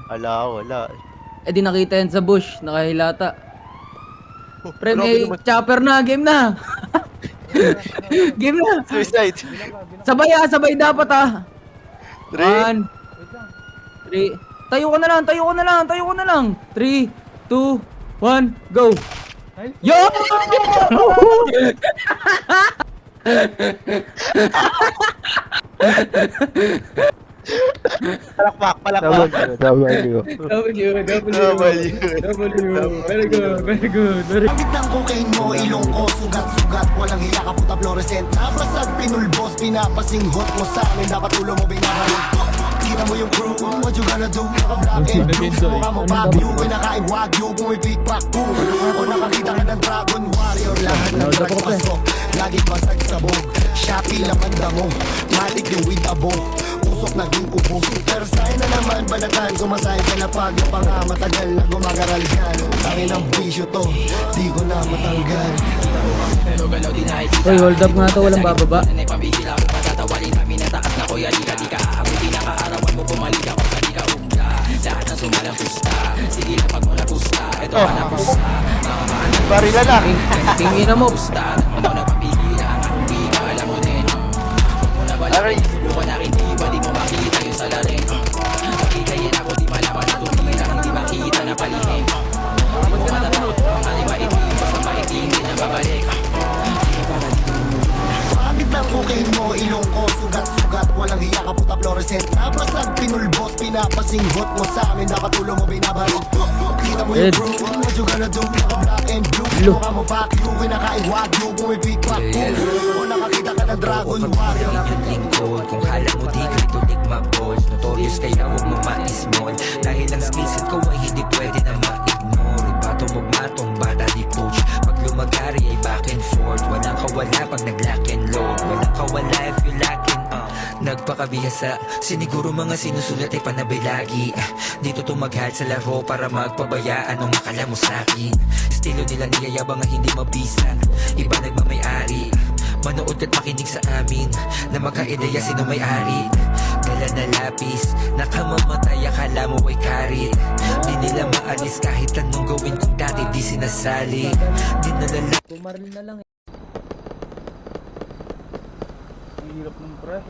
Ala, wala. Eh di nakita yan sa bush, nakahilata. Pre, Grabe may naman. chopper na, game na. Game na. Suicide. Sabay dapat ah. 3. 1, 3. Tayo ko na lang. 3, 2, 1, go. Yo! Palakpak, palakpak. W. W. Very good. Gamit ng cocaine mo, ilong ko, sugat-sugat. Walang hiya ka puta fluorescent. Napasag, pinulbos, pinapasinghot mo sa amin. Dapat ulo mo binabaril. Tira mo yung crew, what you gonna do? Naka-black and blue, mukha mo pagyo. Kinakain wagyu, bumipik back to. O nakakita ka ng Dragon Warrior. Lahat ng drugs pasok, laging basag sabog. Shopee lang ang dango, matik yung weed abo. Usok naging ubo. Pero sa'yo na naman balatan, sumasay sa lapag. Yung pa nga matagal na gumagaral yan. Tangin ang bisyo to, di ko na matanggal. Uy, hold up nga to, walang bababa. Barila lang. Tingin na mo. Aray. Pagit ng cocaine mo, ilong ko, sugat-sugat. Walang hiya ka puta fluorescent. Napasag, pinulbos, pinapasinghot mo sa amin. Dapat ulo mo binabaril. Kita mo yung crew, what you gonna do? Naka-black and blue, mukha mo bakyo. Kinakain wagyu, bumipik back to. O nakakita ka ng Dragon Warrior. Lingkod, kung kala mo di ka ito digmapol. Notorious kaya huwag mo ma-ismol. Dahil ang skillset ko ay hindi pwede na ma-ignore. Ibatong matong bata di coach. Pag lumagari ay back and forth. Walang kawala pag nag-lock and load. Walang kawala if you lacking nagpakabihasa. Siniguro mga sinusulat ay panabay lagi. Dito tumaghal sa laro para magpabayaan ng makala mo sa'kin. Estilo nila niyayabang ang hindi mabisa. Iba nagmamayari. Manood ka't makinig sa amin na magka-ideya sino may-ari. Dala na lapis, nakamamatay akala mo ay karit. Di nila maalis kahit anong gawin kung dati di sinasali. Di nalala. Bumaril na lang eh. Ang hirap ng pre.